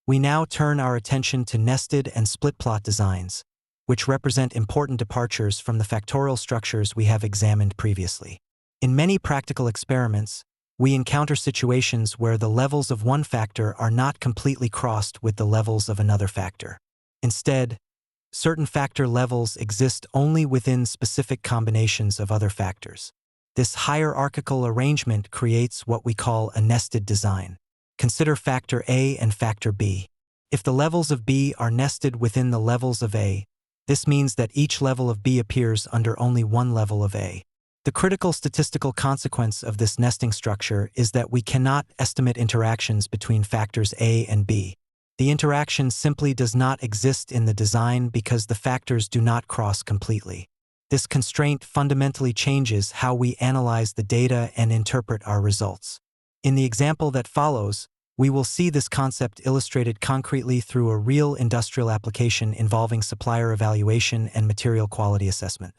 We now turn our attention to nested and split plot designs, which represent important departures from the factorial structures we have examined previously. In many practical experiments, we encounter situations where the levels of one factor are not completely crossed with the levels of another factor. Instead, certain factor levels exist only within specific combinations of other factors. This hierarchical arrangement creates what we call a nested design. Consider factor A and factor B. If the levels of B are nested within the levels of A, this means that each level of B appears under only one level of A. The critical statistical consequence of this nesting structure is that we cannot estimate interactions between factors A and B. The interaction simply does not exist in the design because the factors do not cross completely. This constraint fundamentally changes how we analyze the data and interpret our results. In the example that follows, we will see this concept illustrated concretely through a real industrial application involving supplier evaluation and material quality assessment.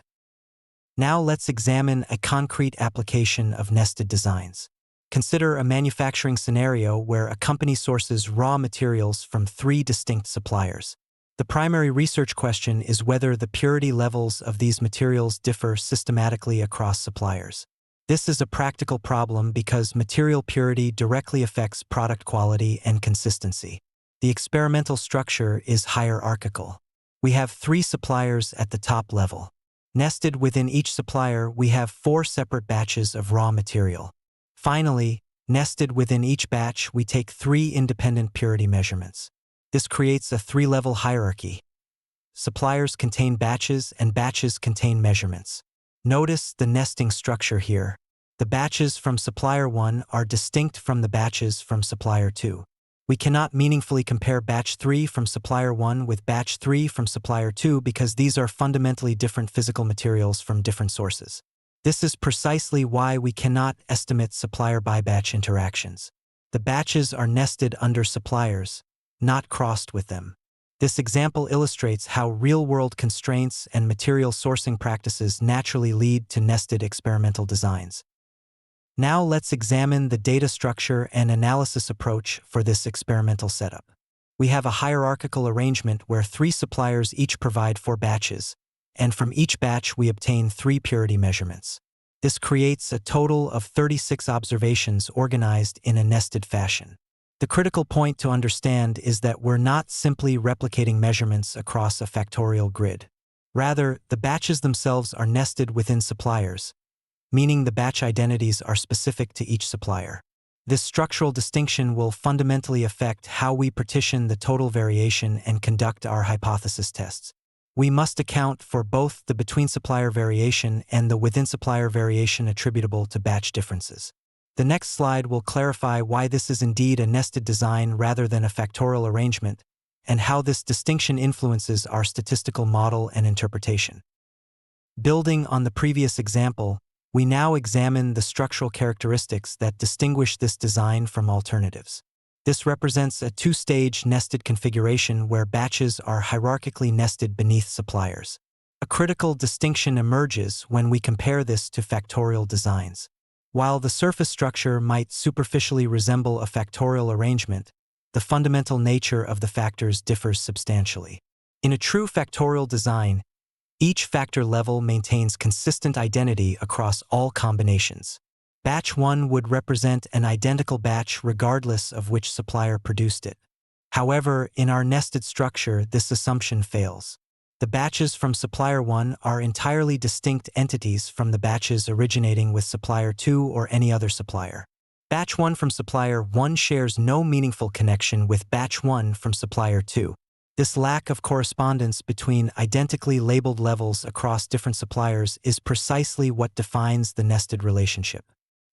Now let's examine a concrete application of nested designs. Consider a manufacturing scenario where a company sources raw materials from 3 distinct suppliers. The primary research question is whether the purity levels of these materials differ systematically across suppliers. This is a practical problem because material purity directly affects product quality and consistency. The experimental structure is hierarchical. We have 3 suppliers at the top level. Nested within each supplier, we have 4 separate batches of raw material. Finally, nested within each batch, we take 3 independent purity measurements. This creates a 3-level hierarchy. Suppliers contain batches and batches contain measurements. Notice the nesting structure here. The batches from supplier 1 are distinct from the batches from supplier 2. We cannot meaningfully compare batch 3 from supplier 1 with batch 3 from supplier 2 because these are fundamentally different physical materials from different sources. This is precisely why we cannot estimate supplier by batch interactions. The batches are nested under suppliers, not crossed with them. This example illustrates how real-world constraints and material sourcing practices naturally lead to nested experimental designs. Now let's examine the data structure and analysis approach for this experimental setup. We have a hierarchical arrangement where 3 suppliers each provide 4 batches, and from each batch we obtain 3 purity measurements. This creates a total of 36 observations organized in a nested fashion. The critical point to understand is that we're not simply replicating measurements across a factorial grid. Rather, the batches themselves are nested within suppliers, meaning the batch identities are specific to each supplier. This structural distinction will fundamentally affect how we partition the total variation and conduct our hypothesis tests. We must account for both the between-supplier variation and the within-supplier variation attributable to batch differences. The next slide will clarify why this is indeed a nested design rather than a factorial arrangement, and how this distinction influences our statistical model and interpretation. Building on the previous example, we now examine the structural characteristics that distinguish this design from alternatives. This represents a 2-stage nested configuration where batches are hierarchically nested beneath suppliers. A critical distinction emerges when we compare this to factorial designs. While the surface structure might superficially resemble a factorial arrangement, the fundamental nature of the factors differs substantially. In a true factorial design, each factor level maintains consistent identity across all combinations. Batch 1 would represent an identical batch regardless of which supplier produced it. However, in our nested structure, this assumption fails. The batches from supplier 1 are entirely distinct entities from the batches originating with supplier 2 or any other supplier. Batch 1 from supplier 1 shares no meaningful connection with batch 1 from supplier 2. This lack of correspondence between identically labeled levels across different suppliers is precisely what defines the nested relationship.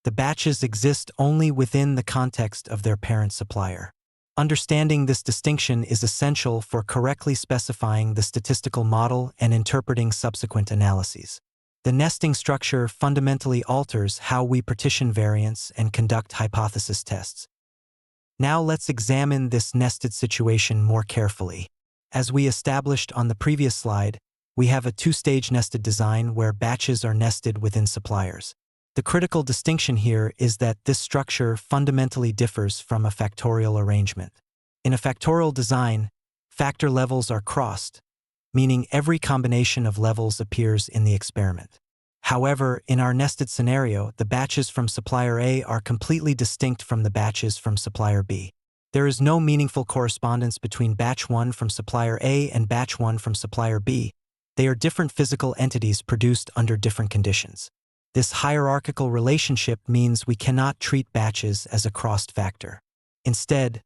The batches exist only within the context of their parent supplier. Understanding this distinction is essential for correctly specifying the statistical model and interpreting subsequent analyses. The nesting structure fundamentally alters how we partition variance and conduct hypothesis tests. Now let's examine this nested situation more carefully. As we established on the previous slide, we have a 2-stage nested design where batches are nested within suppliers. The critical distinction here is that this structure fundamentally differs from a factorial arrangement. In a factorial design, factor levels are crossed, meaning every combination of levels appears in the experiment. However, in our nested scenario, the batches from supplier A are completely distinct from the batches from supplier B. There is no meaningful correspondence between batch 1 from supplier A and batch 1 from supplier B. They are different physical entities produced under different conditions. This hierarchical relationship means we cannot treat batches as a crossed factor. Instead,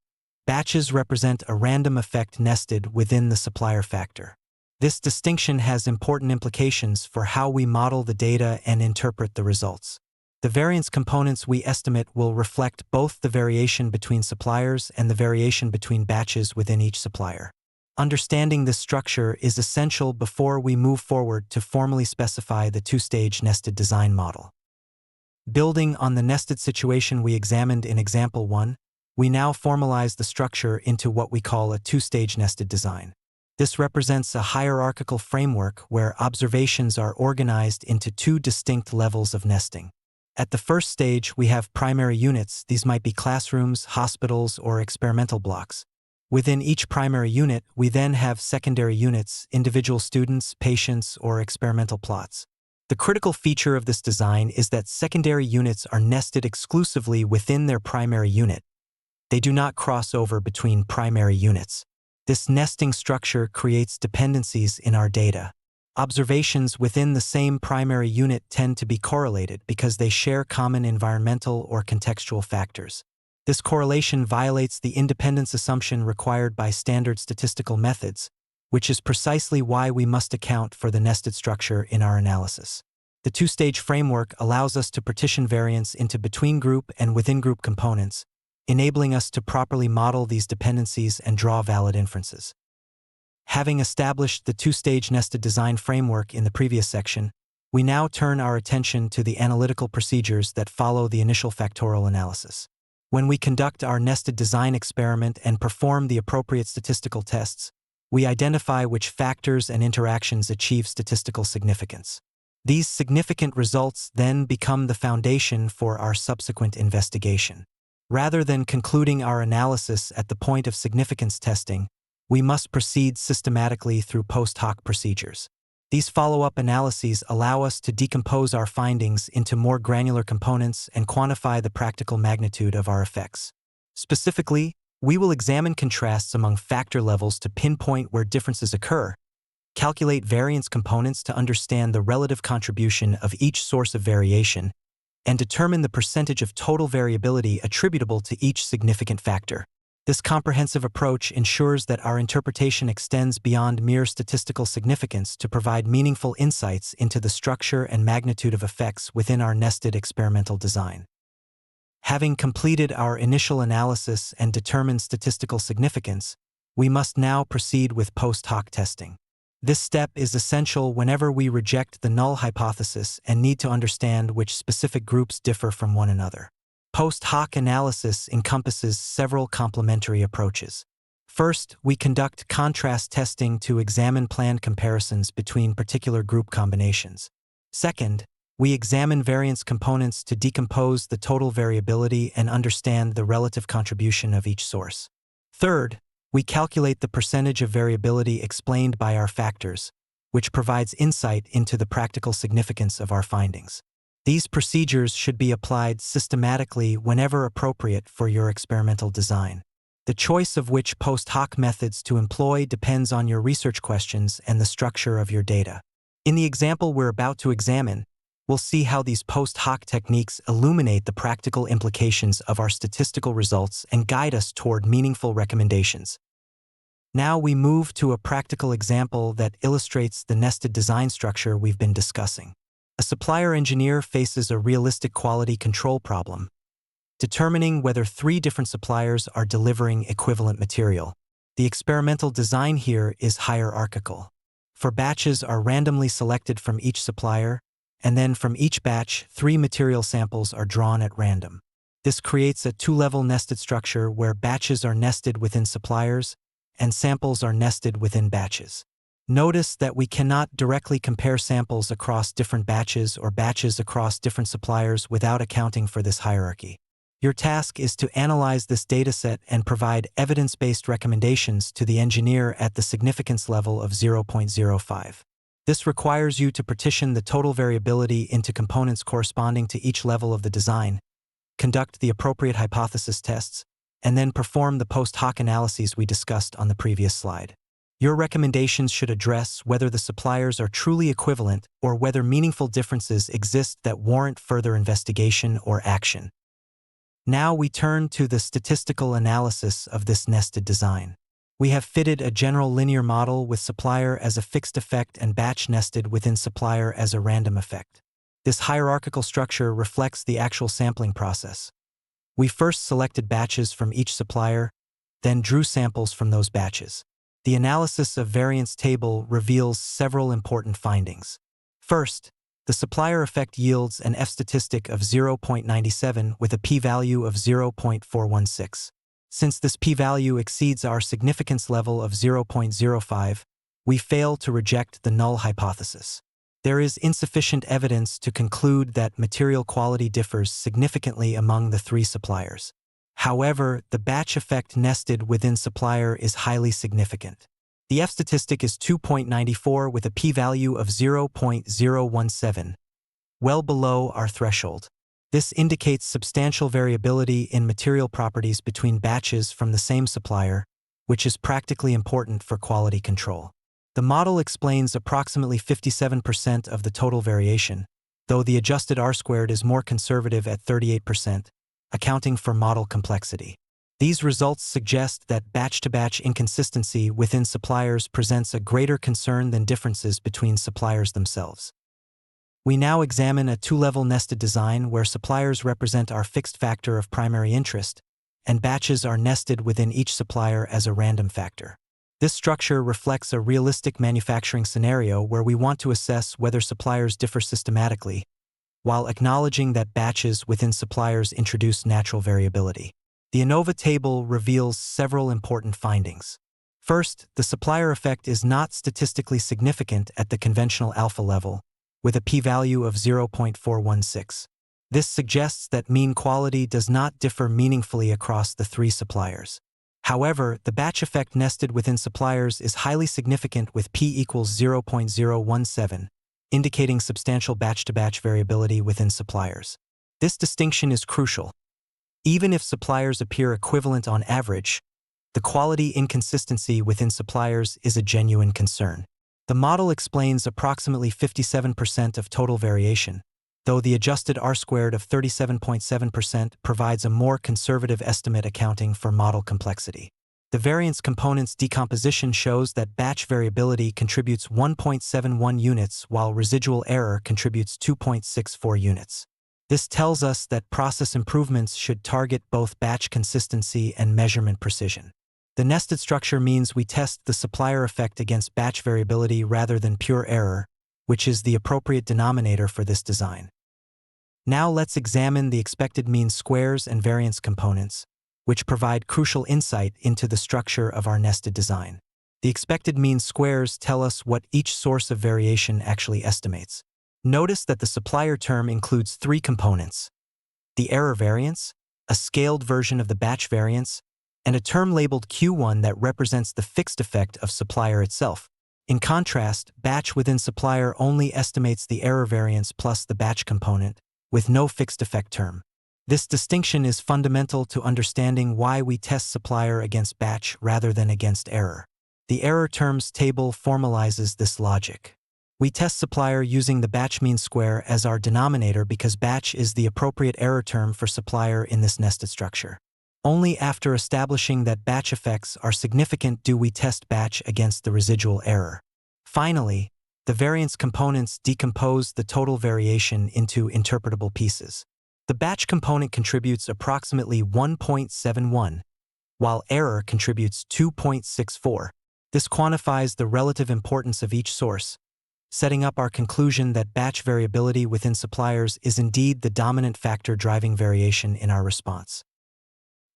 batches represent a random effect nested within the supplier factor. This distinction has important implications for how we model the data and interpret the results. The variance components we estimate will reflect both the variation between suppliers and the variation between batches within each supplier. Understanding this structure is essential before we move forward to formally specify the two-stage nested design model. Building on the nested situation we examined in example 1, we now formalize the structure into what we call a two-stage nested design. This represents a hierarchical framework where observations are organized into two distinct levels of nesting. At the first stage, we have primary units. These might be classrooms, hospitals, or experimental blocks. Within each primary unit, we then have secondary units, individual students, patients, or experimental plots. The critical feature of this design is that secondary units are nested exclusively within their primary unit. They do not cross over between primary units. This nesting structure creates dependencies in our data. Observations within the same primary unit tend to be correlated because they share common environmental or contextual factors. This correlation violates the independence assumption required by standard statistical methods, which is precisely why we must account for the nested structure in our analysis. The two-stage framework allows us to partition variance into between-group and within-group components, enabling us to properly model these dependencies and draw valid inferences. Having established the two-stage nested design framework in the previous section, we now turn our attention to the analytical procedures that follow the initial factorial analysis. When we conduct our nested design experiment and perform the appropriate statistical tests, we identify which factors and interactions achieve statistical significance. These significant results then become the foundation for our subsequent investigation. Rather than concluding our analysis at the point of significance testing, we must proceed systematically through post hoc procedures. These follow-up analyses allow us to decompose our findings into more granular components and quantify the practical magnitude of our effects. Specifically, we will examine contrasts among factor levels to pinpoint where differences occur, calculate variance components to understand the relative contribution of each source of variation, and determine the percentage of total variability attributable to each significant factor. This comprehensive approach ensures that our interpretation extends beyond mere statistical significance to provide meaningful insights into the structure and magnitude of effects within our nested experimental design. Having completed our initial analysis and determined statistical significance, we must now proceed with post hoc testing. This step is essential whenever we reject the null hypothesis and need to understand which specific groups differ from one another. Post hoc analysis encompasses several complementary approaches. First, we conduct contrast testing to examine planned comparisons between particular group combinations. Second, we examine variance components to decompose the total variability and understand the relative contribution of each source. Third, we calculate the percentage of variability explained by our factors, which provides insight into the practical significance of our findings. These procedures should be applied systematically whenever appropriate for your experimental design. The choice of which post hoc methods to employ depends on your research questions and the structure of your data. In the example we're about to examine, we'll see how these post hoc techniques illuminate the practical implications of our statistical results and guide us toward meaningful recommendations. Now we move to a practical example that illustrates the nested design structure we've been discussing. A supplier engineer faces a realistic quality control problem, determining whether 3 different suppliers are delivering equivalent material. The experimental design here is hierarchical. For batches are randomly selected from each supplier, and then from each batch, 3 material samples are drawn at random. This creates a 2-level nested structure where batches are nested within suppliers and samples are nested within batches. Notice that we cannot directly compare samples across different batches or batches across different suppliers without accounting for this hierarchy. Your task is to analyze this dataset and provide evidence-based recommendations to the engineer at the significance level of 0.05. This requires you to partition the total variability into components corresponding to each level of the design, conduct the appropriate hypothesis tests, and then perform the post hoc analyses we discussed on the previous slide. Your recommendations should address whether the suppliers are truly equivalent or whether meaningful differences exist that warrant further investigation or action. Now we turn to the statistical analysis of this nested design. We have fitted a general linear model with supplier as a fixed effect and batch nested within supplier as a random effect. This hierarchical structure reflects the actual sampling process. We first selected batches from each supplier, then drew samples from those batches. The analysis of variance table reveals several important findings. First, the supplier effect yields an F-statistic of 0.97 with a p-value of 0.416. Since this p-value exceeds our significance level of 0.05, we fail to reject the null hypothesis. There is insufficient evidence to conclude that material quality differs significantly among the three suppliers. However, the batch effect nested within supplier is highly significant. The F-statistic is 2.94 with a p-value of 0.017, well below our threshold. This indicates substantial variability in material properties between batches from the same supplier, which is practically important for quality control. The model explains approximately 57% of the total variation, though the adjusted R-squared is more conservative at 38%, accounting for model complexity. These results suggest that batch-to-batch inconsistency within suppliers presents a greater concern than differences between suppliers themselves. We now examine a two-level nested design where suppliers represent our fixed factor of primary interest, and batches are nested within each supplier as a random factor. This structure reflects a realistic manufacturing scenario where we want to assess whether suppliers differ systematically, while acknowledging that batches within suppliers introduce natural variability. The ANOVA table reveals several important findings. First, the supplier effect is not statistically significant at the conventional alpha level, with a p-value of 0.416. This suggests that mean quality does not differ meaningfully across the three suppliers. However, the batch effect nested within suppliers is highly significant with p equals 0.017, indicating substantial batch-to-batch variability within suppliers. This distinction is crucial. Even if suppliers appear equivalent on average, the quality inconsistency within suppliers is a genuine concern. The model explains approximately 57% of total variation, though the adjusted R-squared of 37.7% provides a more conservative estimate accounting for model complexity. The variance component's decomposition shows that batch variability contributes 1.71 units while residual error contributes 2.64 units. This tells us that process improvements should target both batch consistency and measurement precision. The nested structure means we test the supplier effect against batch variability rather than pure error, which is the appropriate denominator for this design. Now let's examine the expected mean squares and variance components, which provide crucial insight into the structure of our nested design. The expected mean squares tell us what each source of variation actually estimates. Notice that the supplier term includes three components: the error variance, a scaled version of the batch variance, and a term labeled Q1 that represents the fixed effect of supplier itself. In contrast, batch within supplier only estimates the error variance plus the batch component, with no fixed effect term. This distinction is fundamental to understanding why we test supplier against batch rather than against error. The error terms table formalizes this logic. We test supplier using the batch mean square as our denominator because batch is the appropriate error term for supplier in this nested structure. Only after establishing that batch effects are significant do we test batch against the residual error. Finally, the variance components decompose the total variation into interpretable pieces. The batch component contributes approximately 1.71, while error contributes 2.64. This quantifies the relative importance of each source, setting up our conclusion that batch variability within suppliers is indeed the dominant factor driving variation in our response.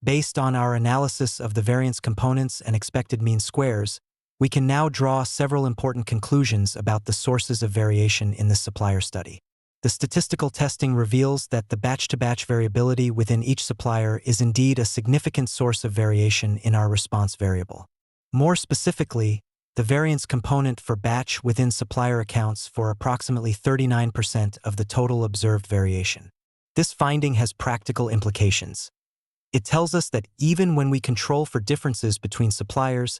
Based on our analysis of the variance components and expected mean squares, we can now draw several important conclusions about the sources of variation in this supplier study. the statistical testing reveals that the batch-to-batch variability within each supplier is indeed a significant source of variation in our response variable. More specifically, the variance component for batch within supplier accounts for approximately 39% of the total observed variation. This finding has practical implications. It tells us that even when we control for differences between suppliers,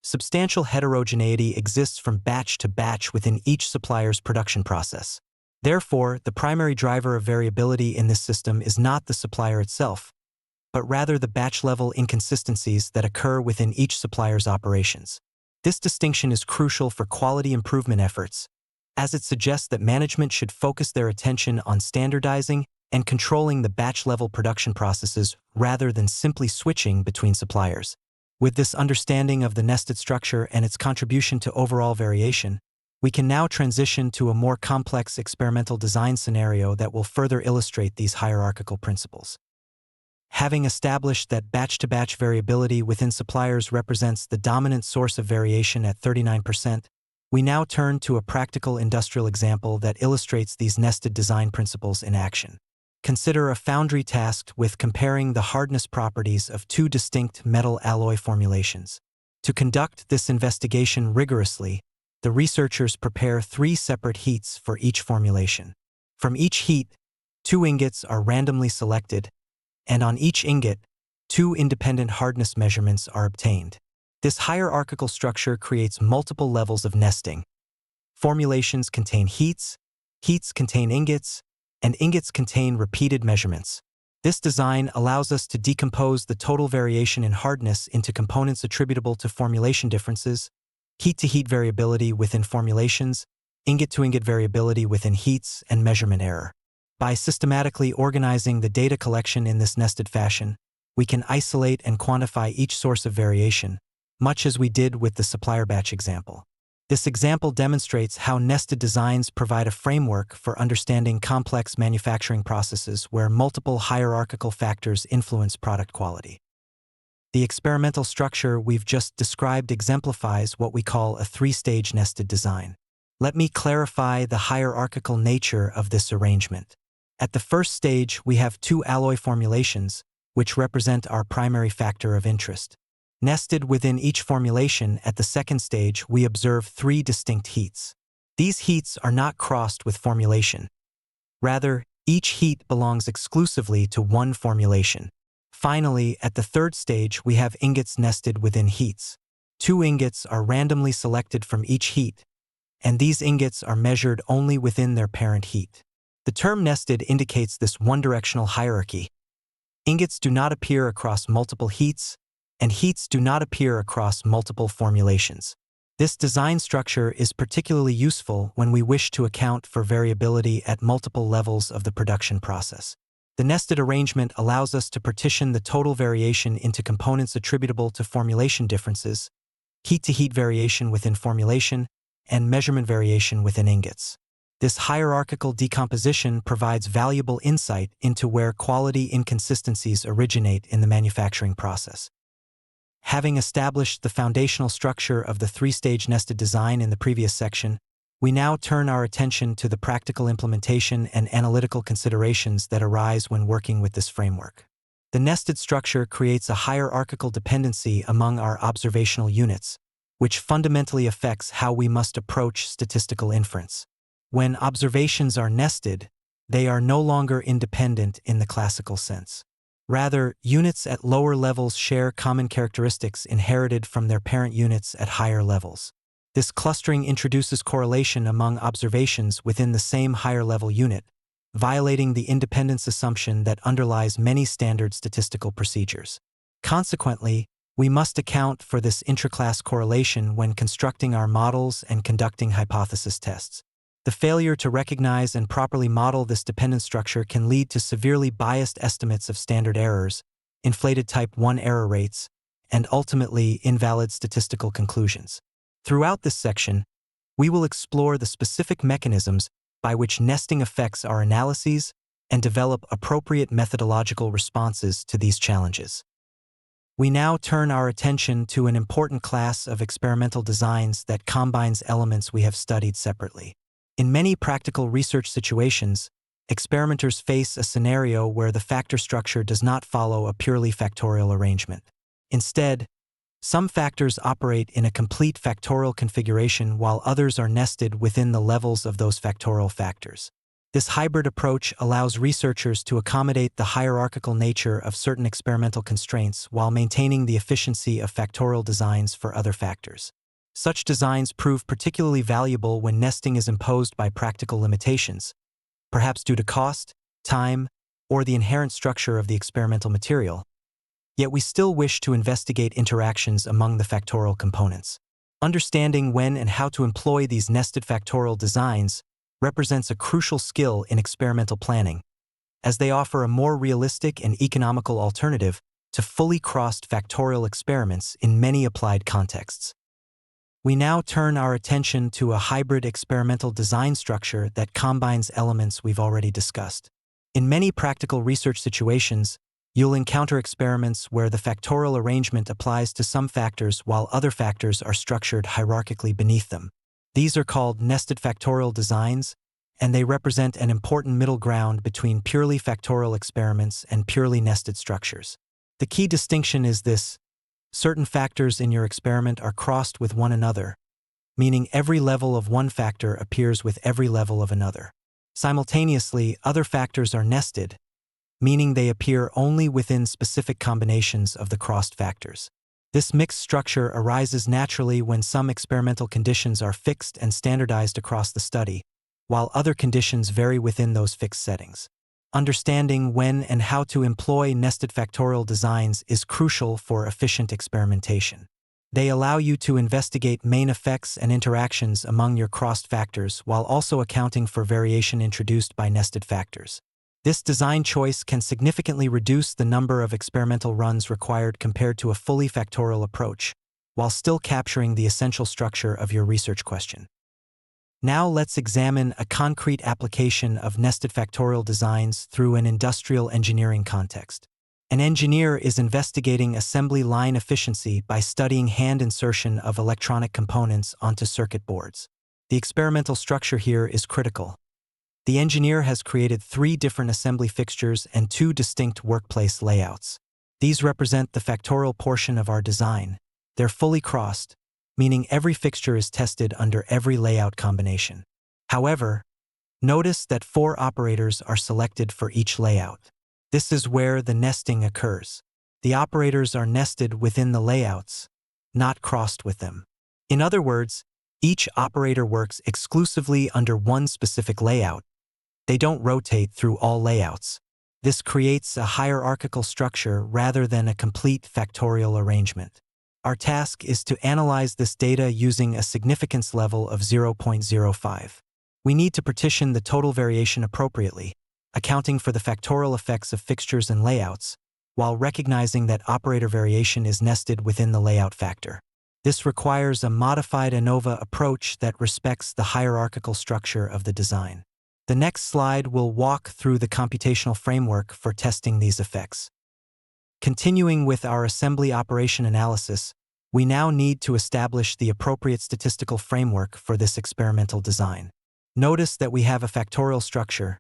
substantial heterogeneity exists from batch to batch within each supplier's production process. Therefore, the primary driver of variability in this system is not the supplier itself, but rather the batch-level inconsistencies that occur within each supplier's operations. This distinction is crucial for quality improvement efforts, as it suggests that management should focus their attention on standardizing and controlling the batch-level production processes rather than simply switching between suppliers. With this understanding of the nested structure and its contribution to overall variation, we can now transition to a more complex experimental design scenario that will further illustrate these hierarchical principles. Having established that batch-to-batch variability within suppliers represents the dominant source of variation at 39%, we now turn to a practical industrial example that illustrates these nested design principles in action. Consider a foundry tasked with comparing the hardness properties of two distinct metal alloy formulations. To conduct this investigation rigorously, the researchers prepare 3 separate heats for each formulation. From each heat, 2 ingots are randomly selected, and on each ingot, 2 independent hardness measurements are obtained. This hierarchical structure creates multiple levels of nesting. Formulations contain heats, heats contain ingots, and ingots contain repeated measurements. This design allows us to decompose the total variation in hardness into components attributable to formulation differences, heat-to-heat variability within formulations, ingot-to-ingot variability within heats, and measurement error. By systematically organizing the data collection in this nested fashion, we can isolate and quantify each source of variation, much as we did with the supplier batch example. This example demonstrates how nested designs provide a framework for understanding complex manufacturing processes where multiple hierarchical factors influence product quality. The experimental structure we've just described exemplifies what we call a 3-stage nested design. Let me clarify the hierarchical nature of this arrangement. At the first stage, we have 2 alloy formulations, which represent our primary factor of interest. Nested within each formulation, at the second stage, we observe 3 distinct heats. These heats are not crossed with formulation. Rather, each heat belongs exclusively to one formulation. Finally, at the third stage, we have ingots nested within heats. 2 ingots are randomly selected from each heat, and these ingots are measured only within their parent heat. The term nested indicates this one-directional hierarchy. Ingots do not appear across multiple heats, and heats do not appear across multiple formulations. This design structure is particularly useful when we wish to account for variability at multiple levels of the production process. The nested arrangement allows us to partition the total variation into components attributable to formulation differences, heat-to-heat variation within formulation, and measurement variation within ingots. This hierarchical decomposition provides valuable insight into where quality inconsistencies originate in the manufacturing process. Having established the foundational structure of the 3-stage nested design in the previous section, we now turn our attention to the practical implementation and analytical considerations that arise when working with this framework. The nested structure creates a hierarchical dependency among our observational units, which fundamentally affects how we must approach statistical inference. When observations are nested, they are no longer independent in the classical sense. Rather, units at lower levels share common characteristics inherited from their parent units at higher levels. This clustering introduces correlation among observations within the same higher-level unit, violating the independence assumption that underlies many standard statistical procedures. Consequently, we must account for this intraclass correlation when constructing our models and conducting hypothesis tests. The failure to recognize and properly model this dependence structure can lead to severely biased estimates of standard errors, inflated type 1 error rates, and ultimately invalid statistical conclusions. Throughout this section, we will explore the specific mechanisms by which nesting affects our analyses and develop appropriate methodological responses to these challenges. We now turn our attention to an important class of experimental designs that combines elements we have studied separately. In many practical research situations, experimenters face a scenario where the factor structure does not follow a purely factorial arrangement. Instead, some factors operate in a complete factorial configuration while others are nested within the levels of those factorial factors. This hybrid approach allows researchers to accommodate the hierarchical nature of certain experimental constraints while maintaining the efficiency of factorial designs for other factors. Such designs prove particularly valuable when nesting is imposed by practical limitations, perhaps due to cost, time, or the inherent structure of the experimental material. Yet we still wish to investigate interactions among the factorial components. Understanding when and how to employ these nested factorial designs represents a crucial skill in experimental planning, as they offer a more realistic and economical alternative to fully crossed factorial experiments in many applied contexts. We now turn our attention to a hybrid experimental design structure that combines elements we've already discussed. In many practical research situations, you'll encounter experiments where the factorial arrangement applies to some factors while other factors are structured hierarchically beneath them. These are called nested factorial designs, and they represent an important middle ground between purely factorial experiments and purely nested structures. The key distinction is this: certain factors in your experiment are crossed with one another, meaning every level of one factor appears with every level of another. Simultaneously, other factors are nested, meaning they appear only within specific combinations of the crossed factors. This mixed structure arises naturally when some experimental conditions are fixed and standardized across the study, while other conditions vary within those fixed settings. Understanding when and how to employ nested factorial designs is crucial for efficient experimentation. They allow you to investigate main effects and interactions among your crossed factors while also accounting for variation introduced by nested factors. This design choice can significantly reduce the number of experimental runs required compared to a fully factorial approach, while still capturing the essential structure of your research question. Now let's examine a concrete application of nested factorial designs through an industrial engineering context. An engineer is investigating assembly line efficiency by studying hand insertion of electronic components onto circuit boards. The experimental structure here is critical. The engineer has created 3 different assembly fixtures and 2 distinct workplace layouts. These represent the factorial portion of our design. They're fully crossed, meaning every fixture is tested under every layout combination. However, notice that 4 operators are selected for each layout. This is where the nesting occurs. The operators are nested within the layouts, not crossed with them. In other words, each operator works exclusively under one specific layout. They don't rotate through all layouts. This creates a hierarchical structure rather than a complete factorial arrangement. Our task is to analyze this data using a significance level of 0.05. We need to partition the total variation appropriately, accounting for the factorial effects of fixtures and layouts, while recognizing that operator variation is nested within the layout factor. This requires a modified ANOVA approach that respects the hierarchical structure of the design. The next slide will walk through the computational framework for testing these effects. Continuing with our assembly operation analysis, we now need to establish the appropriate statistical framework for this experimental design. Notice that we have a factorial structure,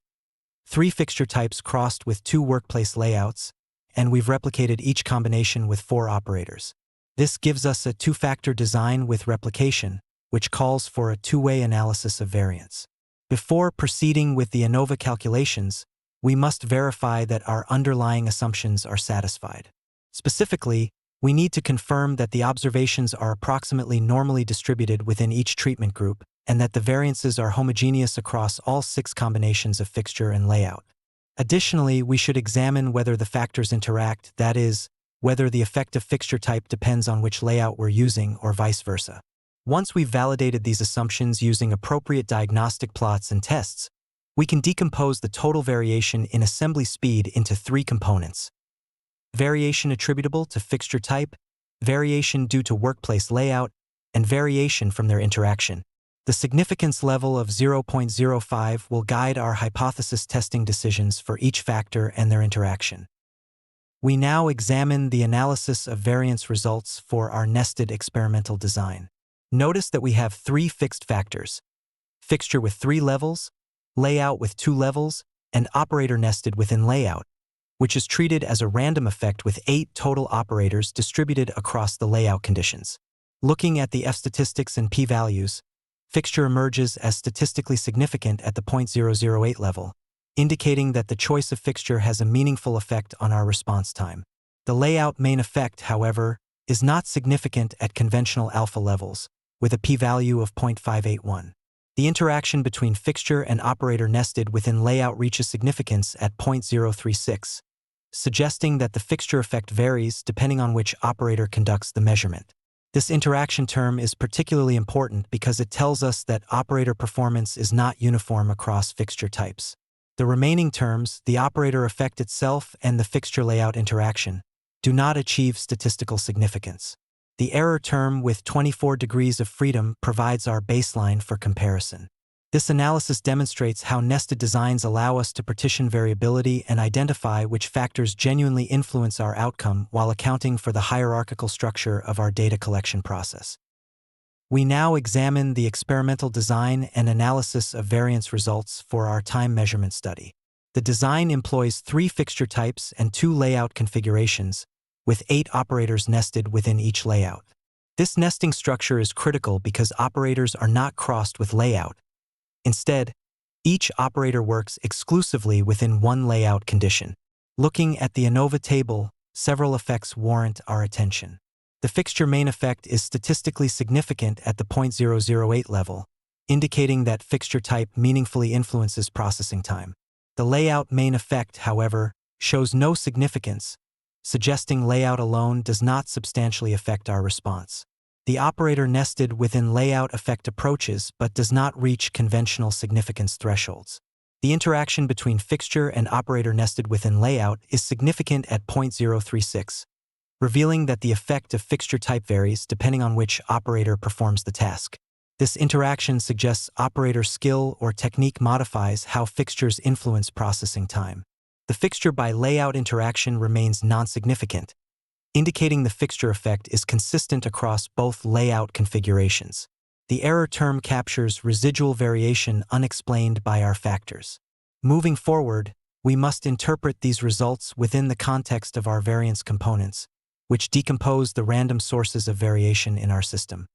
3 fixture types crossed with 2 workplace layouts, and we've replicated each combination with 4 operators. This gives us a 2-factor design with replication, which calls for a 2-way analysis of variance. Before proceeding with the ANOVA calculations, we must verify that our underlying assumptions are satisfied. Specifically, we need to confirm that the observations are approximately normally distributed within each treatment group and that the variances are homogeneous across all 6 combinations of fixture and layout. Additionally, we should examine whether the factors interact, that is, whether the effective fixture type depends on which layout we're using or vice versa. Once we've validated these assumptions using appropriate diagnostic plots and tests, we can decompose the total variation in assembly speed into 3 components: variation attributable to fixture type, variation due to workplace layout, and variation from their interaction. The significance level of 0.05 will guide our hypothesis testing decisions for each factor and their interaction. We now examine the analysis of variance results for our nested experimental design. Notice that we have 3 fixed factors: fixture with 3 levels, layout with 2 levels, and operator nested within layout, which is treated as a random effect with 8 total operators distributed across the layout conditions. Looking at the f-statistics and p-values, fixture emerges as statistically significant at the 0.008 level, indicating that the choice of fixture has a meaningful effect on our response time. The layout main effect, however, is not significant at conventional alpha levels, with a p-value of 0.581. The interaction between fixture and operator nested within layout reaches significance at 0.036, suggesting that the fixture effect varies depending on which operator conducts the measurement. This interaction term is particularly important because it tells us that operator performance is not uniform across fixture types. The remaining terms, the operator effect itself and the fixture layout interaction, do not achieve statistical significance. The error term with 24 degrees of freedom provides our baseline for comparison. This analysis demonstrates how nested designs allow us to partition variability and identify which factors genuinely influence our outcome while accounting for the hierarchical structure of our data collection process. We now examine the experimental design and analysis of variance results for our time measurement study. The design employs 3 fixture types and 2 layout configurations, with 8 operators nested within each layout. This nesting structure is critical because operators are not crossed with layout. Instead, each operator works exclusively within one layout condition. Looking at the ANOVA table, several effects warrant our attention. The fixture main effect is statistically significant at the 0.008 level, indicating that fixture type meaningfully influences processing time. The layout main effect, however, shows no significance, suggesting layout alone does not substantially affect our response. The operator nested within layout effect approaches but does not reach conventional significance thresholds. The interaction between fixture and operator nested within layout is significant at 0.036, revealing that the effect of fixture type varies depending on which operator performs the task. This interaction suggests operator skill or technique modifies how fixtures influence processing time. The fixture by layout interaction remains non-significant, indicating the fixture effect is consistent across both layout configurations. The error term captures residual variation unexplained by our factors. Moving forward, we must interpret these results within the context of our variance components, which decompose the random sources of variation in our system.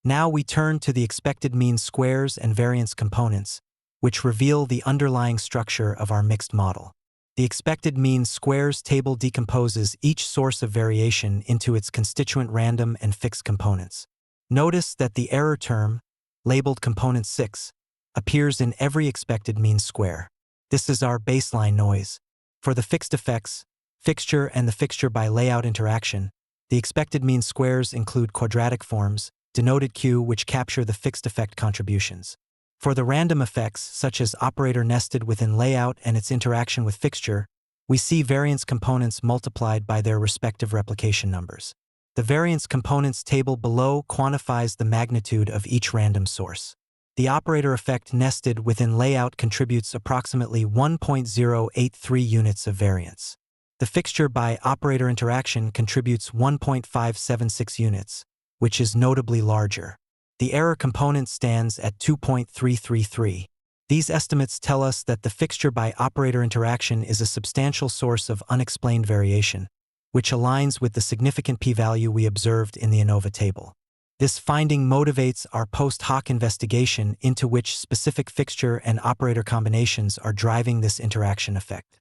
Now we turn to the expected mean squares and variance components, which reveal the underlying structure of our mixed model. The expected mean squares table decomposes each source of variation into its constituent random and fixed components. Notice that the error term, labeled component 6, appears in every expected mean square. This is our baseline noise. For the fixed effects, fixture and the fixture by layout interaction, the expected mean squares include quadratic forms, denoted Q, which capture the fixed effect contributions. For the random effects, such as operator nested within layout and its interaction with fixture, we see variance components multiplied by their respective replication numbers. The variance components table below quantifies the magnitude of each random source. The operator effect nested within layout contributes approximately 1.083 units of variance. The fixture by operator interaction contributes 1.576 units, which is notably larger. The error component stands at 2.333. These estimates tell us that the fixture by operator interaction is a substantial source of unexplained variation, which aligns with the significant p-value we observed in the ANOVA table. This finding motivates our post hoc investigation into which specific fixture and operator combinations are driving this interaction effect.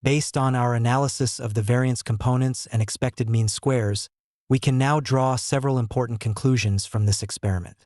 Based on our analysis of the variance components and expected mean squares, we can now draw several important conclusions from this experiment.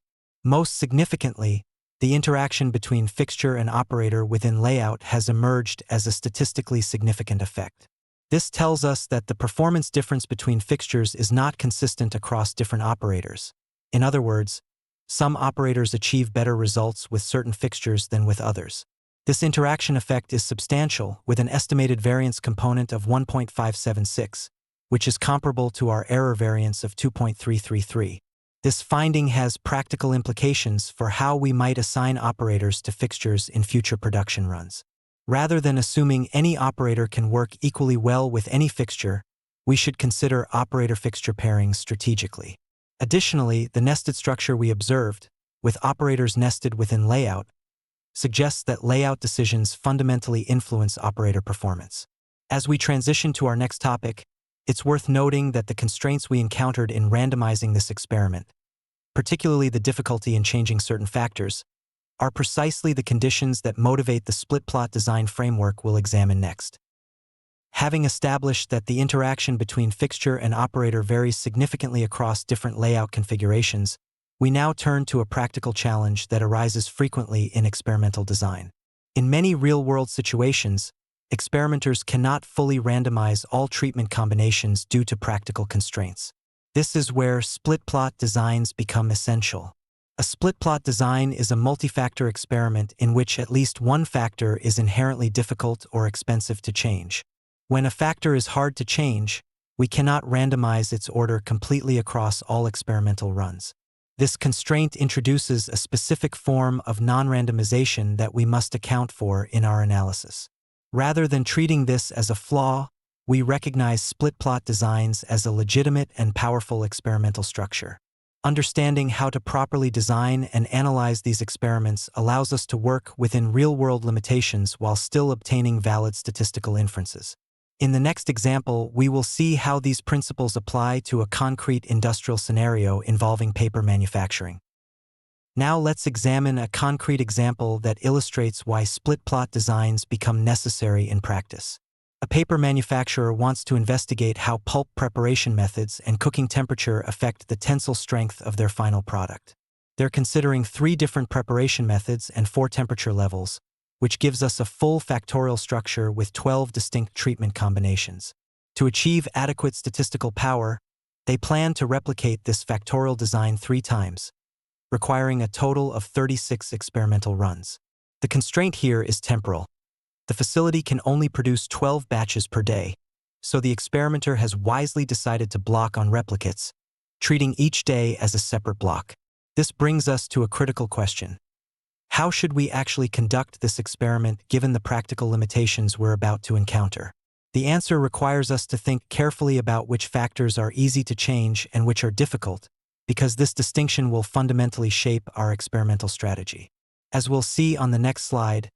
Most significantly, the interaction between fixture and operator within layout has emerged as a statistically significant effect. This tells us that the performance difference between fixtures is not consistent across different operators. In other words, some operators achieve better results with certain fixtures than with others. This interaction effect is substantial, with an estimated variance component of 1.576, which is comparable to our error variance of 2.333. This finding has practical implications for how we might assign operators to fixtures in future production runs. Rather than assuming any operator can work equally well with any fixture, we should consider operator-fixture pairings strategically. Additionally, the nested structure we observed, with operators nested within layout, suggests that layout decisions fundamentally influence operator performance. As we transition to our next topic, it's worth noting that the constraints we encountered in randomizing this experiment, particularly the difficulty in changing certain factors, are precisely the conditions that motivate the split plot design framework we'll examine next. Having established that the interaction between fixture and operator varies significantly across different layout configurations, we now turn to a practical challenge that arises frequently in experimental design. In many real-world situations, experimenters cannot fully randomize all treatment combinations due to practical constraints. This is where split plot designs become essential. A split plot design is a multi-factor experiment in which at least one factor is inherently difficult or expensive to change. When a factor is hard to change, we cannot randomize its order completely across all experimental runs. This constraint introduces a specific form of non-randomization that we must account for in our analysis. Rather than treating this as a flaw, we recognize split plot designs as a legitimate and powerful experimental structure. Understanding how to properly design and analyze these experiments allows us to work within real-world limitations while still obtaining valid statistical inferences. In the next example, we will see how these principles apply to a concrete industrial scenario involving paper manufacturing. Now let's examine a concrete example that illustrates why split plot designs become necessary in practice. A paper manufacturer wants to investigate how pulp preparation methods and cooking temperature affect the tensile strength of their final product. They're considering 3 different preparation methods and 4 temperature levels, which gives us a full factorial structure with 12 distinct treatment combinations. To achieve adequate statistical power, they plan to replicate this factorial design 3 times, requiring a total of 36 experimental runs. The constraint here is temporal. The facility can only produce 12 batches per day, so the experimenter has wisely decided to block on replicates, treating each day as a separate block. This brings us to a critical question. How should we actually conduct this experiment given the practical limitations we're about to encounter? The answer requires us to think carefully about which factors are easy to change and which are difficult, because this distinction will fundamentally shape our experimental strategy. As we'll see on the next slide,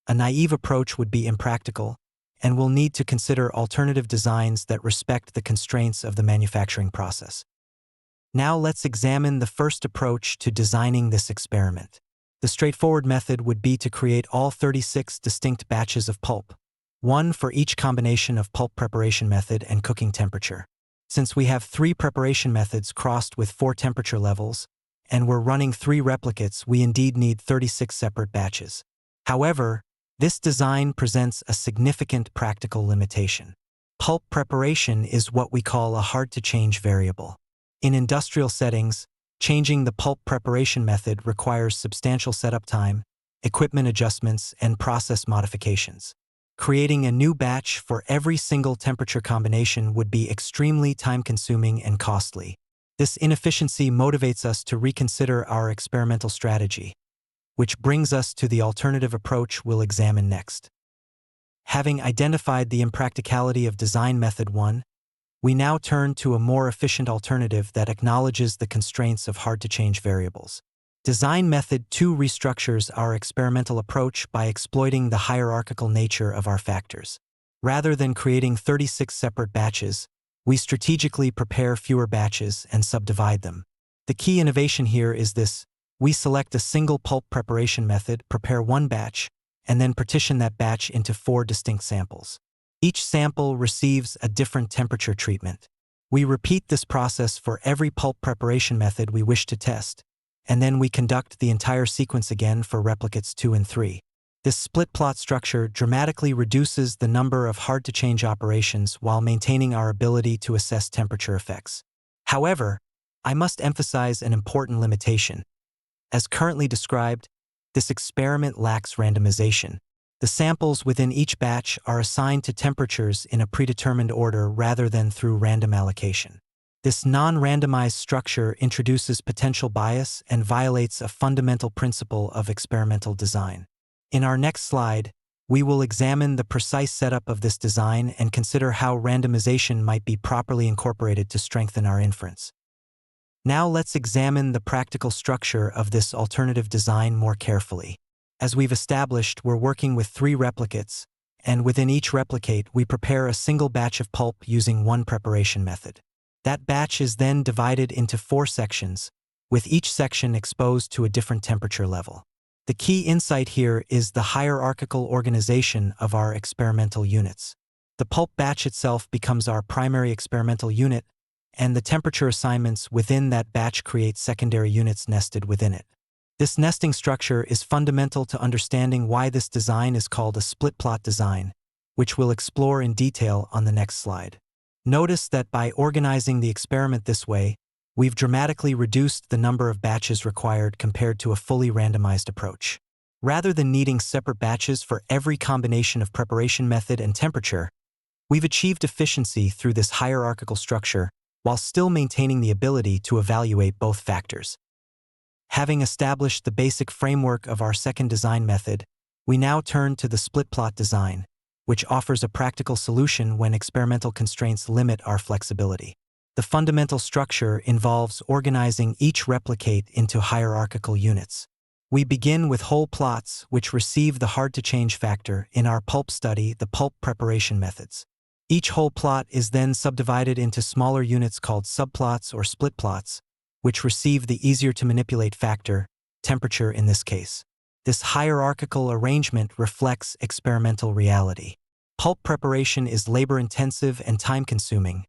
a naive approach would be impractical, and we'll need to consider alternative designs that respect the constraints of the manufacturing process. Now let's examine the first approach to designing this experiment. The straightforward method would be to create all 36 distinct batches of pulp, one for each combination of pulp preparation method and cooking temperature. Since we have 3 preparation methods crossed with 4 temperature levels, and we're running 3 replicates, we indeed need 36 separate batches. However, this design presents a significant practical limitation. Pulp preparation is what we call a hard-to-change variable. In industrial settings, changing the pulp preparation method requires substantial setup time, equipment adjustments, and process modifications. Creating a new batch for every single temperature combination would be extremely time-consuming and costly. This inefficiency motivates us to reconsider our experimental strategy, which brings us to the alternative approach we'll examine next. Having identified the impracticality of design method 1, we now turn to a more efficient alternative that acknowledges the constraints of hard-to-change variables. Design method 2 restructures our experimental approach by exploiting the hierarchical nature of our factors. Rather than creating 36 separate batches, we strategically prepare fewer batches and subdivide them. The key innovation here is this: we select a single pulp preparation method, prepare 1 batch, and then partition that batch into 4 distinct samples. Each sample receives a different temperature treatment. We repeat this process for every pulp preparation method we wish to test, and then we conduct the entire sequence again for replicates 2 and 3. This split plot structure dramatically reduces the number of hard-to-change operations while maintaining our ability to assess temperature effects. However, I must emphasize an important limitation. As currently described, this experiment lacks randomization. The samples within each batch are assigned to temperatures in a predetermined order rather than through random allocation. This non-randomized structure introduces potential bias and violates a fundamental principle of experimental design. In our next slide, we will examine the precise setup of this design and consider how randomization might be properly incorporated to strengthen our inference. Now let's examine the practical structure of this alternative design more carefully. As we've established, we're working with 3 replicates, and within each replicate, we prepare a single batch of pulp using one preparation method. That batch is then divided into 4 sections, with each section exposed to a different temperature level. The key insight here is the hierarchical organization of our experimental units. The pulp batch itself becomes our primary experimental unit, and the temperature assignments within that batch create secondary units nested within it. This nesting structure is fundamental to understanding why this design is called a split plot design, which we'll explore in detail on the next slide. Notice that by organizing the experiment this way, we've dramatically reduced the number of batches required compared to a fully randomized approach. Rather than needing separate batches for every combination of preparation method and temperature, we've achieved efficiency through this hierarchical structure while still maintaining the ability to evaluate both factors. Having established the basic framework of our second design method, we now turn to the split plot design, which offers a practical solution when experimental constraints limit our flexibility. The fundamental structure involves organizing each replicate into hierarchical units. We begin with whole plots, which receive the hard-to-change factor in our pulp study, the pulp preparation methods. Each whole plot is then subdivided into smaller units called subplots or split plots, which receive the easier-to-manipulate factor, temperature in this case. This hierarchical arrangement reflects experimental reality. Pulp preparation is labor-intensive and time-consuming,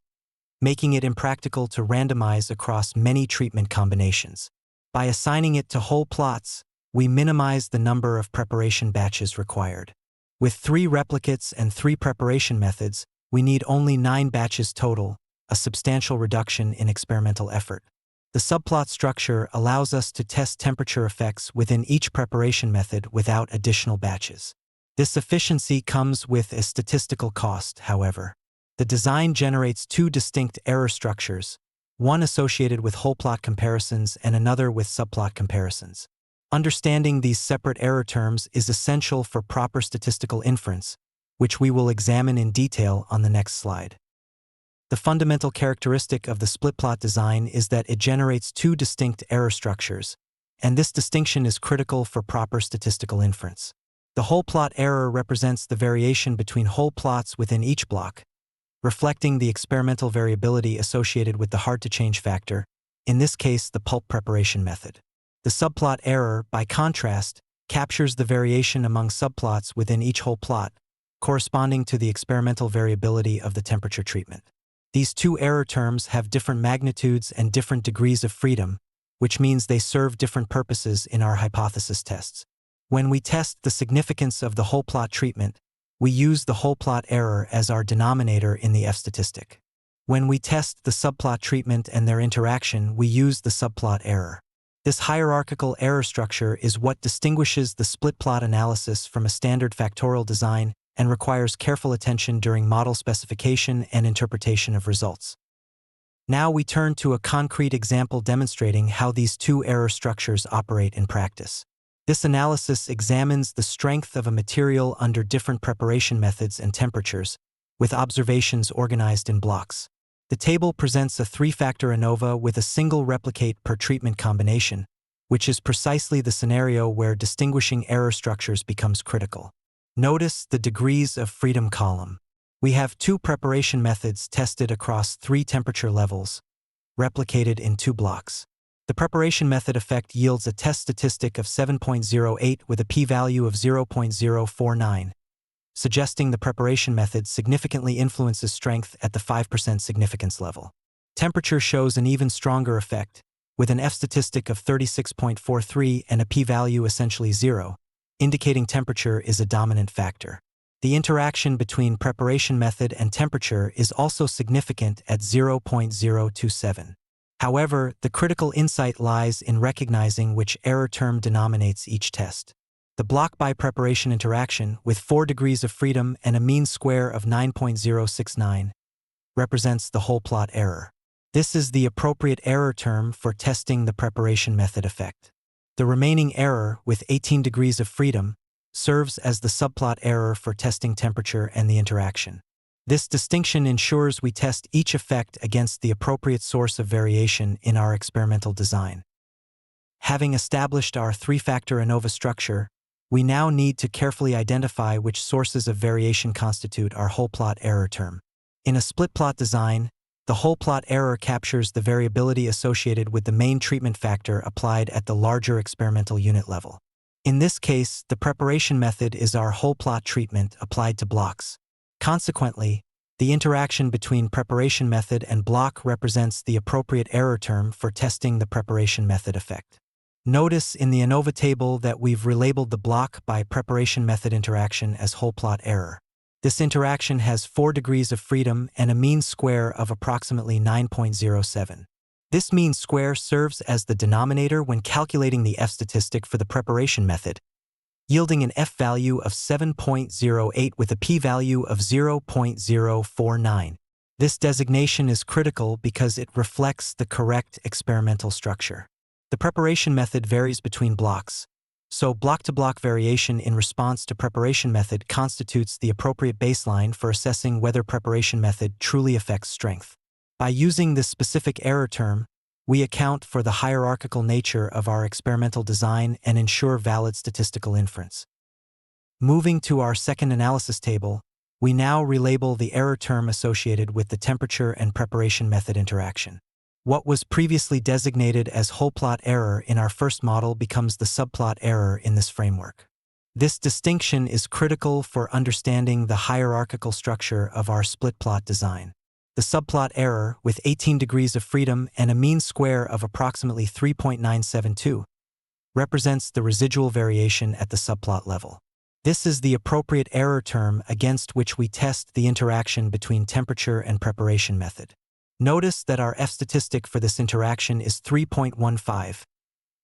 making it impractical to randomize across many treatment combinations. By assigning it to whole plots, we minimize the number of preparation batches required. With 3 replicates and 3 preparation methods, we need only 9 batches total, a substantial reduction in experimental effort. The subplot structure allows us to test temperature effects within each preparation method without additional batches. This efficiency comes with a statistical cost, however. The design generates 2 distinct error structures, one associated with whole plot comparisons and another with subplot comparisons. Understanding these separate error terms is essential for proper statistical inference, which we will examine in detail on the next slide. The fundamental characteristic of the split plot design is that it generates 2 distinct error structures, and this distinction is critical for proper statistical inference. The whole plot error represents the variation between whole plots within each block, reflecting the experimental variability associated with the hard-to-change factor, in this case the pulp preparation method. The subplot error, by contrast, captures the variation among subplots within each whole plot, corresponding to the experimental variability of the temperature treatment. These 2 error terms have different magnitudes and different degrees of freedom, which means they serve different purposes in our hypothesis tests. When we test the significance of the whole plot treatment, we use the whole plot error as our denominator in the F-statistic. When we test the subplot treatment and their interaction, we use the subplot error. This hierarchical error structure is what distinguishes the split plot analysis from a standard factorial design and requires careful attention during model specification and interpretation of results. Now we turn to a concrete example demonstrating how these 2 error structures operate in practice. This analysis examines the strength of a material under different preparation methods and temperatures, with observations organized in blocks. The table presents a 3-factor ANOVA with a single replicate per treatment combination, which is precisely the scenario where distinguishing error structures becomes critical. Notice the degrees of freedom column. We have 2 preparation methods tested across 3 temperature levels, replicated in 2 blocks. The preparation method effect yields a test statistic of 7.08 with a p-value of 0.049, suggesting the preparation method significantly influences strength at the 5% significance level. Temperature shows an even stronger effect, with an F-statistic of 36.43 and a p-value essentially 0, indicating temperature is a dominant factor. The interaction between preparation method and temperature is also significant at 0.027. However, the critical insight lies in recognizing which error term denominates each test. The block by preparation interaction, with 4 degrees of freedom and a mean square of 9.069, represents the whole plot error. This is the appropriate error term for testing the preparation method effect. The remaining error, with 18 degrees of freedom, serves as the subplot error for testing temperature and the interaction. This distinction ensures we test each effect against the appropriate source of variation in our experimental design. Having established our three-factor ANOVA structure, we now need to carefully identify which sources of variation constitute our whole plot error term. In a split plot design, the whole plot error captures the variability associated with the main treatment factor applied at the larger experimental unit level. In this case, the preparation method is our whole plot treatment applied to blocks. Consequently, the interaction between preparation method and block represents the appropriate error term for testing the preparation method effect. Notice in the ANOVA table that we've relabeled the block by preparation method interaction as whole plot error. This interaction has 4 degrees of freedom and a mean square of approximately 9.07. This mean square serves as the denominator when calculating the F statistic for the preparation method, yielding an F value of 7.08 with a p-value of 0.049. This designation is critical because it reflects the correct experimental structure. The preparation method varies between blocks, so block-to-block variation in response to preparation method constitutes the appropriate baseline for assessing whether preparation method truly affects strength. By using this specific error term, we account for the hierarchical nature of our experimental design and ensure valid statistical inference. Moving to our second analysis table, we now relabel the error term associated with the temperature and preparation method interaction. What was previously designated as whole plot error in our first model becomes the subplot error in this framework. This distinction is critical for understanding the hierarchical structure of our split plot design. The subplot error, with 18 degrees of freedom and a mean square of approximately 3.972, represents the residual variation at the subplot level. This is the appropriate error term against which we test the interaction between temperature and preparation method. Notice that our F statistic for this interaction is 3.15,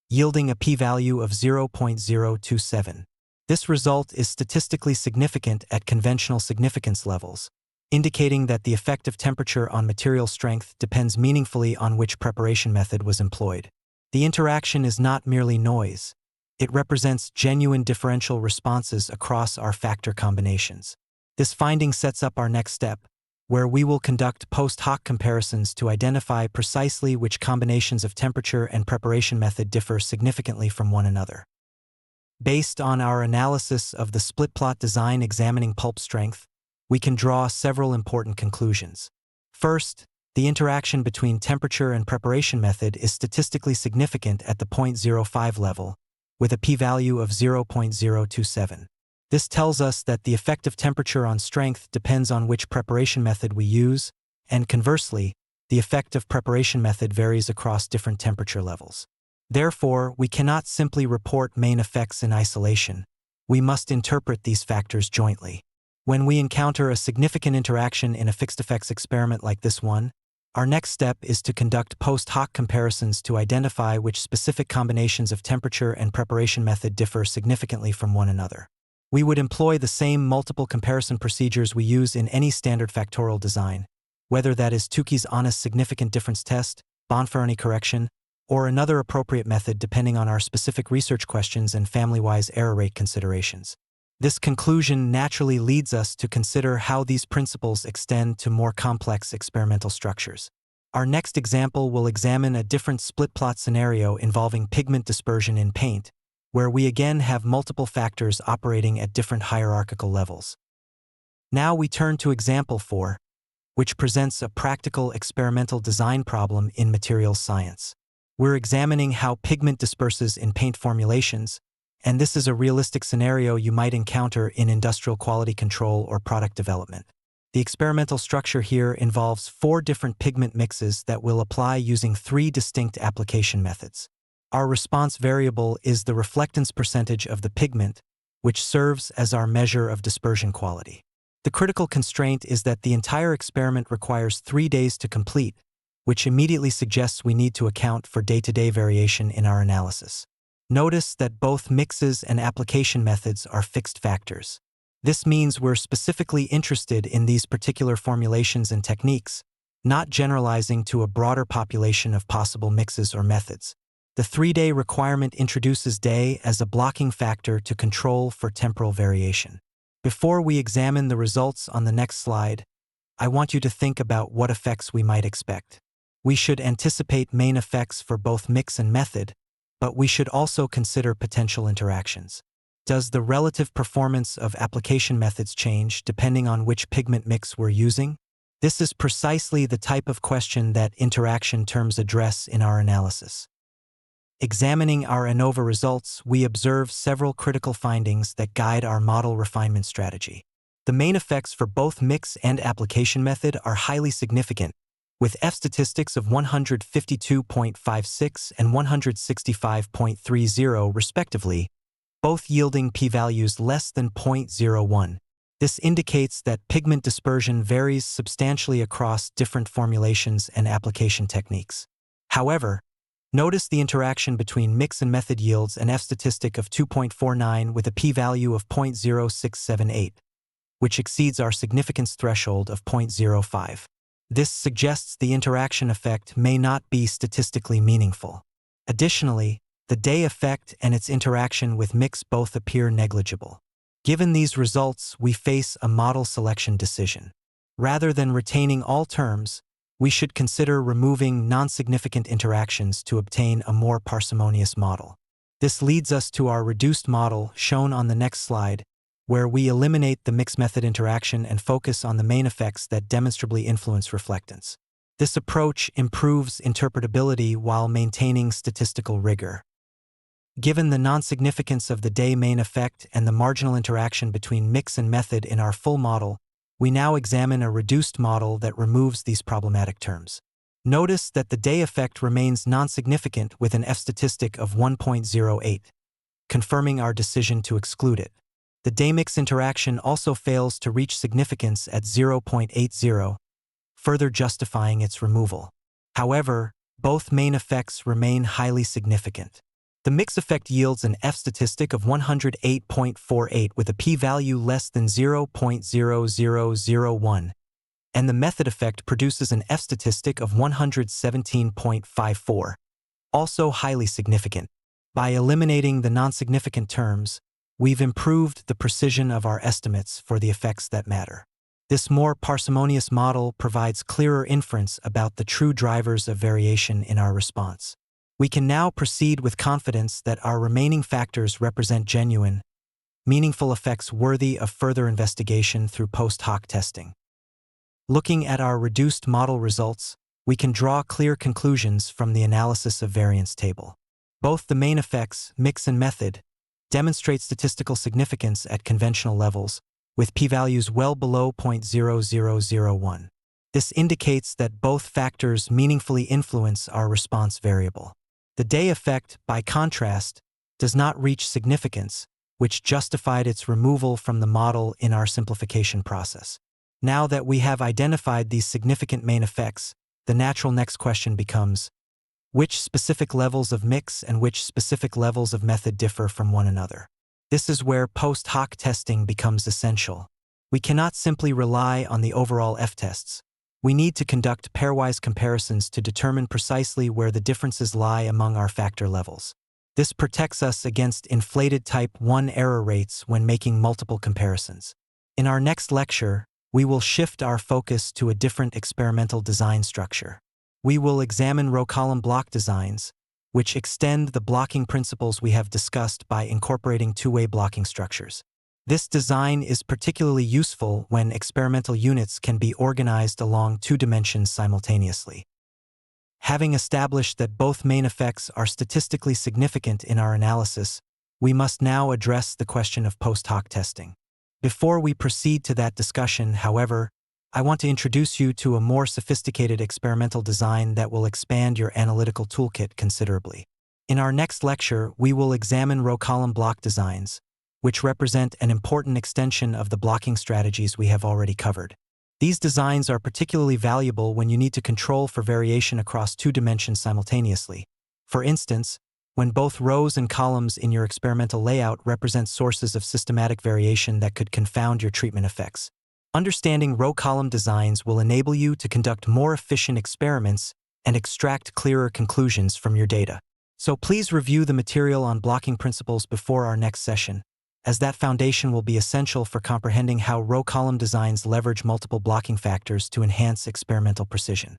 yielding a p-value of 0.027. This result is statistically significant at conventional significance levels, indicating that the effect of temperature on material strength depends meaningfully on which preparation method was employed. The interaction is not merely noise. It represents genuine differential responses across our factor combinations. This finding sets up our next step, where we will conduct post-hoc comparisons to identify precisely which combinations of temperature and preparation method differ significantly from one another. Based on our analysis of the split plot design examining pulp strength, we can draw several important conclusions. First, the interaction between temperature and preparation method is statistically significant at the 0.05 level, with a p-value of 0.027. This tells us that the effect of temperature on strength depends on which preparation method we use, and conversely, the effect of preparation method varies across different temperature levels. Therefore, we cannot simply report main effects in isolation. We must interpret these factors jointly. When we encounter a significant interaction in a fixed effects experiment like this one, our next step is to conduct post-hoc comparisons to identify which specific combinations of temperature and preparation method differ significantly from one another. We would employ the same multiple comparison procedures we use in any standard factorial design, whether that is Tukey's honest significant difference test, Bonferroni correction, or another appropriate method depending on our specific research questions and family-wise error rate considerations. This conclusion naturally leads us to consider how these principles extend to more complex experimental structures. Our next example will examine a different split plot scenario involving pigment dispersion in paint, where we again have multiple factors operating at different hierarchical levels. Now we turn to example 4, which presents a practical experimental design problem in materials science. We're examining how pigment disperses in paint formulations, and this is a realistic scenario you might encounter in industrial quality control or product development. The experimental structure here involves 4 different pigment mixes that will apply using 3 distinct application methods. Our response variable is the reflectance percentage of the pigment, which serves as our measure of dispersion quality. The critical constraint is that the entire experiment requires 3 days to complete, which immediately suggests we need to account for day-to-day variation in our analysis. Notice that both mixes and application methods are fixed factors. This means we're specifically interested in these particular formulations and techniques, not generalizing to a broader population of possible mixes or methods. The 3-day requirement introduces day as a blocking factor to control for temporal variation. Before we examine the results on the next slide, I want you to think about what effects we might expect. We should anticipate main effects for both mix and method, but we should also consider potential interactions. Does the relative performance of application methods change depending on which pigment mix we're using? This is precisely the type of question that interaction terms address in our analysis. Examining our ANOVA results, we observe several critical findings that guide our model refinement strategy. The main effects for both mix and application method are highly significant, with f-statistics of 152.56 and 165.30 respectively, both yielding p-values less than 0.01. This indicates that pigment dispersion varies substantially across different formulations and application techniques. However, notice the interaction between mix and method yields an f-statistic of 2.49 with a p-value of 0.0678, which exceeds our significance threshold of 0.05. This suggests the interaction effect may not be statistically meaningful. Additionally, the day effect and its interaction with mix both appear negligible. Given these results, we face a model selection decision. Rather than retaining all terms, we should consider removing non-significant interactions to obtain a more parsimonious model. This leads us to our reduced model, shown on the next slide, where we eliminate the mix method interaction and focus on the main effects that demonstrably influence reflectance. This approach improves interpretability while maintaining statistical rigor. Given the non-significance of the day main effect and the marginal interaction between mix and method in our full model, we now examine a reduced model that removes these problematic terms. Notice that the day effect remains non-significant with an f-statistic of 1.08, confirming our decision to exclude it. The day-mix interaction also fails to reach significance at 0.80, further justifying its removal. However, both main effects remain highly significant. The mix effect yields an f-statistic of 108.48 with a p-value less than 0.0001, and the method effect produces an f-statistic of 117.54, also highly significant. By eliminating the non-significant terms, we've improved the precision of our estimates for the effects that matter. This more parsimonious model provides clearer inference about the true drivers of variation in our response. We can now proceed with confidence that our remaining factors represent genuine, meaningful effects worthy of further investigation through post-hoc testing. Looking at our reduced model results, we can draw clear conclusions from the analysis of variance table. Both the main effects, mix and method, demonstrate statistical significance at conventional levels, with p-values well below 0.0001. This indicates that both factors meaningfully influence our response variable. The day effect, by contrast, does not reach significance, which justified its removal from the model in our simplification process. Now that we have identified these significant main effects, the natural next question becomes, which specific levels of mix and which specific levels of method differ from one another? This is where post-hoc testing becomes essential. We cannot simply rely on the overall f-tests. We need to conduct pairwise comparisons to determine precisely where the differences lie among our factor levels. This protects us against inflated type 1 error rates when making multiple comparisons. In our next lecture, we will shift our focus to a different experimental design structure. We will examine row-column block designs, which extend the blocking principles we have discussed by incorporating two-way blocking structures. This design is particularly useful when experimental units can be organized along two dimensions simultaneously. Having established that both main effects are statistically significant in our analysis, we must now address the question of post-hoc testing. Before we proceed to that discussion, however, I want to introduce you to a more sophisticated experimental design that will expand your analytical toolkit considerably. In our next lecture, we will examine row-column block designs, which represent an important extension of the blocking strategies we have already covered. These designs are particularly valuable when you need to control for variation across two dimensions simultaneously. For instance, when both rows and columns in your experimental layout represent sources of systematic variation that could confound your treatment effects. Understanding row-column designs will enable you to conduct more efficient experiments and extract clearer conclusions from your data. So please review the material on blocking principles before our next session. as that foundation will be essential for comprehending how row-column designs leverage multiple blocking factors to enhance experimental precision.